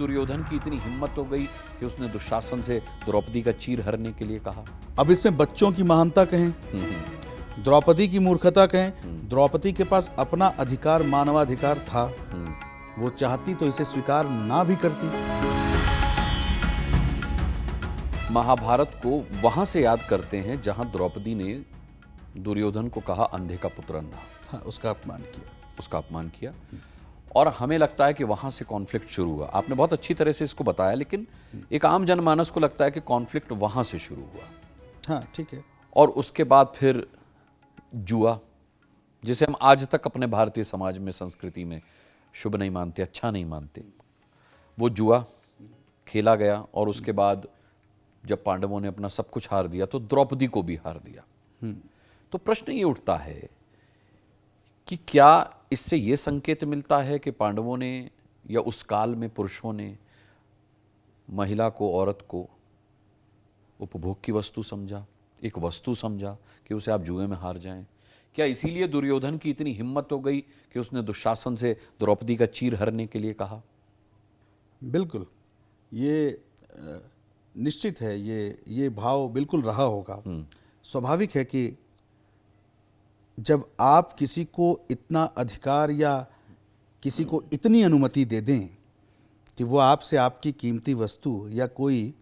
दुर्योधन की इतनी हिम्मत हो गई कि उसने दुशासन से द्रौपदी का चीर हरने के लिए कहा। अब इसमें बच्चों की महानता कहें, द्रौपदी की मूर्खता कहें, द्रौपदी के पास अपना अधिकार, मानवाधिकार था। वो चाहती तो इसे स्वीकार ना भी करती। महाभारत को वहां से याद करते हैं जहां द्रौपदी ने दुर्योधन को कहा अंधे का पुत्र अंधा। हाँ, उसका अपमान किया। और हमें लगता है कि वहां से कॉन्फ्लिक्ट शुरू हुआ। आपने बहुत अच्छी तरह से इसको बताया, लेकिन एक आम जनमानस को लगता है कि कॉन्फ्लिक्ट वहां से शुरू हुआ। हाँ, ठीक है। और उसके बाद फिर जुआ, जिसे हम आज तक अपने भारतीय समाज में, संस्कृति में शुभ नहीं मानते, अच्छा नहीं मानते, वो जुआ खेला गया। और उसके बाद जब पांडवों ने अपना सब कुछ हार दिया तो द्रौपदी को भी हार दिया। तो प्रश्न ये उठता है कि क्या इससे ये संकेत मिलता है कि पांडवों ने या उस काल में पुरुषों ने महिला को, औरत को उपभोग की वस्तु समझा, एक वस्तु समझा कि उसे आप जुए में हार जाएं? क्या इसीलिए दुर्योधन की इतनी हिम्मत हो गई कि उसने दुशासन से द्रौपदी का चीर हरने के लिए कहा? बिल्कुल, ये निश्चित है, ये भाव बिल्कुल रहा होगा। स्वाभाविक है कि जब आप किसी को इतना अधिकार या किसी को इतनी अनुमति दे दें कि वो आपसे आपकी कीमती वस्तु या कोई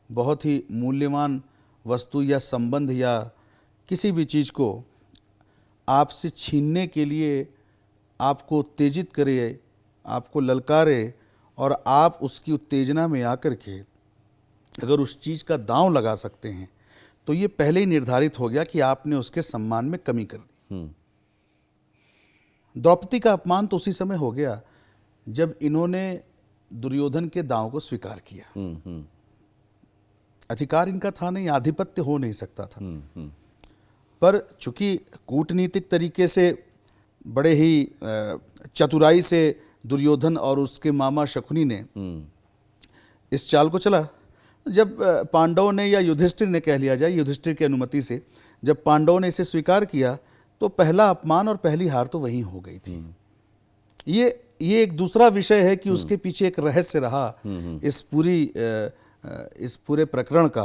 बहुत ही मूल्यवान वस्तु या संबंध या किसी भी चीज़ को आपसे छीनने के लिए आपको उत्तेजित करे, आपको ललकारे, और आप उसकी उत्तेजना में आकर के अगर उस चीज़ का दांव लगा सकते हैं तो ये पहले ही निर्धारित हो गया कि आपने उसके सम्मान में कमी कर दी। द्रौपदी का अपमान तो उसी समय हो गया जब इन्होंने दुर्योधन के दांव को स्वीकार किया। अधिकार इनका था नहीं, आधिपत्य हो नहीं सकता था। पर चूंकि कूटनीतिक तरीके से बड़े ही चतुराई से दुर्योधन और उसके मामा शकुनी ने इस चाल को चला, जब पांडवों ने, या युधिष्ठिर ने कह लिया जाए, युधिष्ठिर की अनुमति से जब पांडवों ने इसे स्वीकार किया तो पहला अपमान और पहली हार तो वहीं हो गई थी। ये एक दूसरा विषय है कि उसके पीछे एक रहस्य रहा इस पूरे प्रकरण का।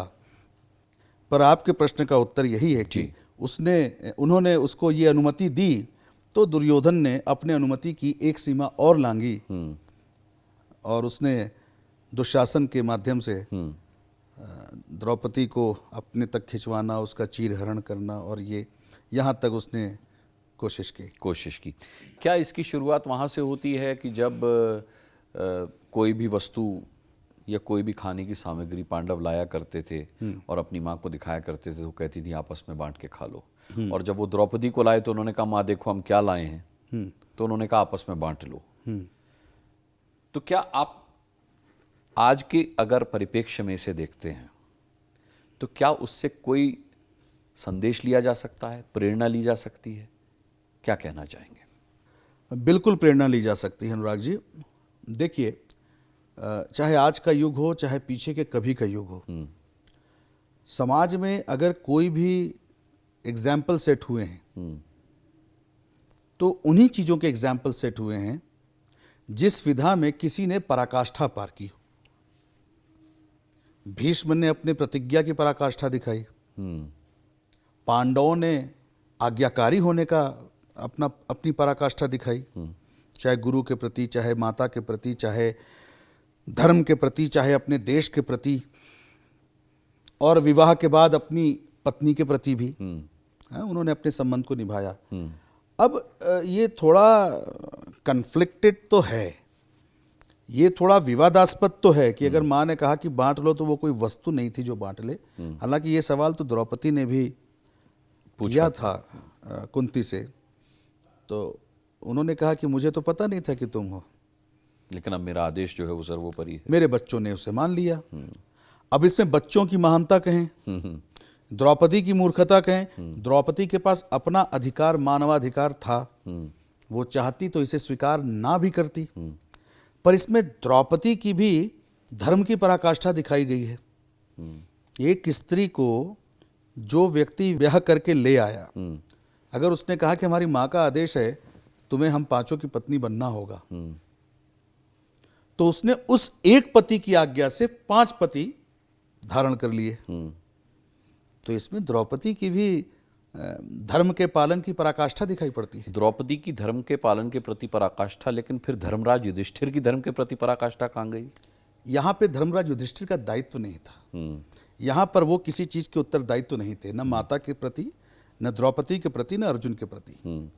पर आपके प्रश्न का उत्तर यही है कि उन्होंने उसको ये अनुमति दी तो दुर्योधन ने अपने अनुमति की एक सीमा और लांघी और उसने दुशासन के माध्यम से द्रौपदी को अपने तक खिंचवाना, उसका चीरहरण करना, और ये यहाँ तक उसने कोशिश की। क्या इसकी शुरुआत वहाँ से होती है कि जब कोई भी वस्तु या कोई भी खाने की सामग्री पांडव लाया करते थे और अपनी माँ को दिखाया करते थे तो कहती थी आपस में बांट के खा लो, और जब वो द्रौपदी को लाए तो उन्होंने कहा माँ देखो हम क्या लाए हैं, तो उन्होंने कहा आपस में बांट लो। तो क्या आप आज के अगर परिप्रेक्ष्य में इसे देखते हैं तो क्या उससे कोई संदेश लिया जा सकता है, प्रेरणा ली जा सकती है? क्या कहना चाहेंगे? बिल्कुल प्रेरणा ली जा सकती है अनुराग जी। देखिए, चाहे आज का युग हो चाहे पीछे के कभी का युग हो, समाज में अगर कोई भी एग्जाम्पल सेट हुए हैं तो उन्हीं चीज़ों के एग्जाम्पल सेट हुए हैं जिस विधा में किसी ने पराकाष्ठा पार की हो। भीष्म ने अपने प्रतिज्ञा की पराकाष्ठा दिखाई, पांडवों ने आज्ञाकारी होने का अपनी पराकाष्ठा दिखाई, चाहे गुरु के प्रति, चाहे माता के प्रति, चाहे धर्म के प्रति, चाहे अपने देश के प्रति, और विवाह के बाद अपनी पत्नी के प्रति भी उन्होंने अपने संबंध को निभाया। अब ये थोड़ा कन्फ्लिक्टेड तो है, ये थोड़ा विवादास्पद तो है कि अगर माँ ने कहा कि बांट लो तो वो कोई वस्तु नहीं थी जो बांट ले। हालांकि ये सवाल तो द्रौपदी ने भी पूछा था कुंती से, तो उन्होंने कहा कि मुझे तो पता नहीं था कि तुम हो, लेकिन अब मेरा आदेश जो है वो सर्वोपरि है। मेरे बच्चों ने उसे मान लिया। अब इसमें बच्चों की महानता कहें, द्रौपदी की मूर्खता कहें, द्रौपदी के पास अपना अधिकार, मानवाधिकार था। वो चाहती तो इसे स्वीकार ना भी करती। पर इसमें द्रौपदी की भी धर्म की पराकाष्ठा दिखाई गई है। एक स्त्री को जो व्यक्ति ब्याह करके ले आया, अगर उसने कहा कि हमारी माँ का आदेश है तुम्हें हम पांचों की पत्नी बनना होगा, तो उसने उस एक पति की आज्ञा से 5 पति धारण कर लिए। तो इसमें द्रौपदी की भी धर्म के पालन की पराकाष्ठा दिखाई पड़ती है। द्रौपदी की धर्म के पालन के प्रति पराकाष्ठा, लेकिन फिर धर्मराज युधिष्ठिर की धर्म के प्रति पराकाष्ठा कहाँ गई? यहाँ पे धर्मराज युधिष्ठिर का दायित्व नहीं था। यहाँ पर वो किसी चीज के उत्तरदायित्व नहीं थे, न माता के प्रति, न द्रौपदी के प्रति, न अर्जुन के प्रति।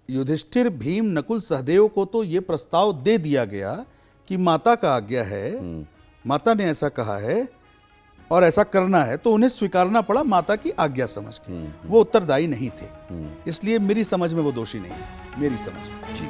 युधिष्ठिर, भीम, नकुल, सहदेव को तो ये प्रस्ताव दे दिया गया कि माता का आज्ञा है, माता ने ऐसा कहा है और ऐसा करना है, तो उन्हें स्वीकारना पड़ा माता की आज्ञा समझ के। वो उत्तरदायी नहीं थे, इसलिए मेरी समझ में वो दोषी नहीं है, मेरी समझ में। जी।